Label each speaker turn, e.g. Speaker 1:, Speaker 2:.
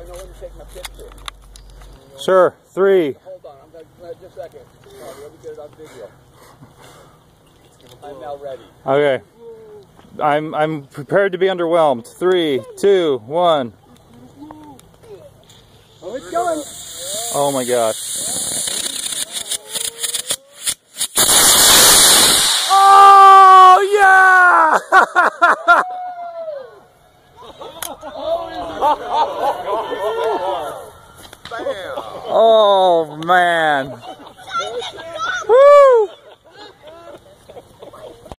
Speaker 1: I know when to take my picture.
Speaker 2: Sure. 3.
Speaker 1: Hold on, I'm gonna just a second. Let me get it on video. I'm now ready.
Speaker 2: Okay. I'm prepared to be underwhelmed. 3, 2, 1.
Speaker 1: Oh, it's going.
Speaker 2: Oh my gosh. Oh yeah! Oh man.